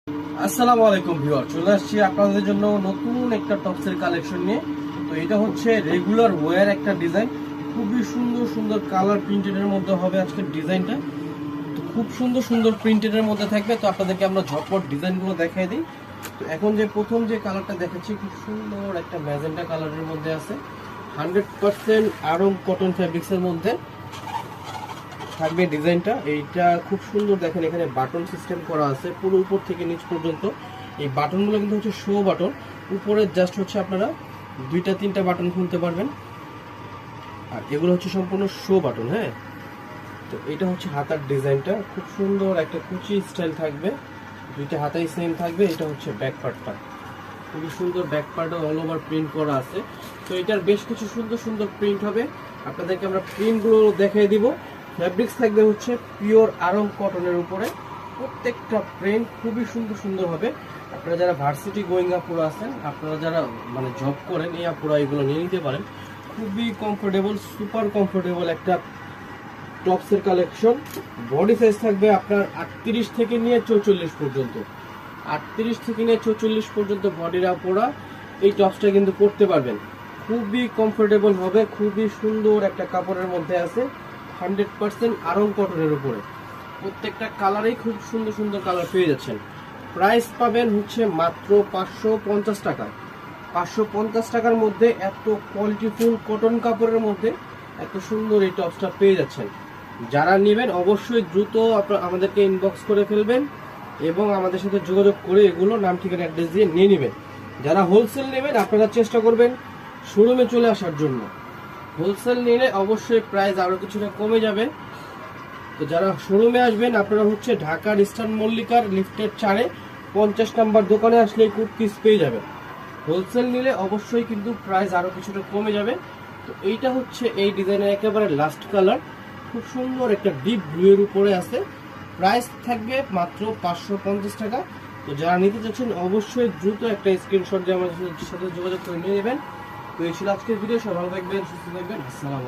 আসসালামু আলাইকুম ভিউয়ার, চলে আসছি আপনাদের জন্য নতুন একটা টপসের কালেকশন নিয়ে। তো এটা হচ্ছে রেগুলার ওয়্যার একটা ডিজাইন, খুবই সুন্দর সুন্দর কালার প্রিন্টেডের মধ্যে হবে আজকের ডিজাইনটা। তো খুব সুন্দর সুন্দর প্রিন্টেডের মধ্যে থাকবে। তো আপনাদেরকে আমরা ঝটপট ডিজাইনগুলো দেখাই দিই। তো এখন যে প্রথম যে কালারটা দেখাচ্ছি খুব সুন্দর একটা ম্যাজেন্টা কালারের মধ্যে আছে, 100% আরং কটন ফ্যাব্রিক্সের মধ্যে থাকবে ডিজাইনটা। এইটা খুব সুন্দর, দেখেন এখানে বাটন সিস্টেম করা আছে পুরো উপর থেকে নিচ পর্যন্ত। এই বাটনগুলো কিন্তু হচ্ছে শো বাটন, উপরে জাস্ট হচ্ছে আপনারা 2-3টা বাটন খুলতে পারবেন, আর এগুলো হচ্ছে সম্পূর্ণ শো বাটন। হ্যাঁ, তো এটা হচ্ছে হাতার ডিজাইনটা, খুব সুন্দর একটা কুচি স্টাইল থাকবে, দুইটা হাতাই সেম থাকবে। এটা হচ্ছে ব্যাক পার্টটা, খুবই সুন্দর ব্যাক পার্টে অল ওভার প্রিন্ট করা আছে। তো এটার বেশ কিছু সুন্দর সুন্দর প্রিন্ট হবে, আপনাদেরকে আমরা প্রিন্টগুলো দেখিয়ে দিব। ফ্যাব্রিক্স থাকবে হচ্ছে পিওর আরং কটনের উপরে, প্রত্যেকটা প্রিন্ট খুবই সুন্দর সুন্দর হবে। আপনারা যারা ভার্সিটি গোয়িং আপুরা আছেন, আপনারা যারা মানে জব করেন, এই আপুরা এগুলো নিয়ে নিতে পারেন। খুবই কমফোর্টেবল, সুপার কমফোর্টেবল একটা টপসের কালেকশন। বডি সাইজ থাকবে আপনার 38 থেকে নিয়ে 44 পর্যন্ত, 38 থেকে নিয়ে 44 পর্যন্ত বডির আপুরা এই টপসটা কিন্তু পরতে পারবেন। খুবই কমফোর্টেবল হবে, খুবই সুন্দর একটা কাপড়ের মধ্যে আছে, 100% আরং কটনের উপরে। প্রত্যেকটা কালারেই খুব সুন্দর সুন্দর কালার পেয়ে যাচ্ছেন। প্রাইস পাবেন হচ্ছে মাত্র 550 টাকা। 550 টাকার মধ্যে এত কোয়ালিটিফুল কটন কাপড়ের মধ্যে এত সুন্দর এই টপসটা পেয়ে যাচ্ছেন। যারা নেবেন অবশ্যই দ্রুত আমাদেরকে ইনবক্স করে ফেলবেন এবং আমাদের সাথে যোগাযোগ করে এগুলো নাম ঠিকানা অ্যাড্রেস দিয়ে নিয়ে নেবেন। যারা হোলসেল নেবেন আপনারা চেষ্টা করবেন শোরুমে চলে আসার জন্য। হোলসেল নিলে অবশ্যই প্রাইস আরও কিছুটা কমে যাবে। তো যারা শোরুমে আসবেন আপনারা হচ্ছে ঢাকার ইস্টার্ন মল্লিকার লিফটের 4-এ 50 নাম্বার দোকানে আসলে কুর্তিস পেয়ে যাবেন। হোলসেল নিলে অবশ্যই কিন্তু প্রাইস আরও কিছুটা কমে যাবে। তো এইটা হচ্ছে এই ডিজাইনের একেবারে লাস্ট কালার, খুব সুন্দর একটা ডিপ ব্লু এর উপরে আছে। প্রাইস থাকবে মাত্র 550 টাকা। তো যারা নিতে চাচ্ছেন অবশ্যই দ্রুত একটা স্ক্রিনশট দিয়ে আমাদের সাথে যোগাযোগ করে নিয়ে নেবেন। তো এই ছিল আজকের ভিডিও, সবাই ভালো থাকবেন, সুস্থ থাকবেন, আসসালাম।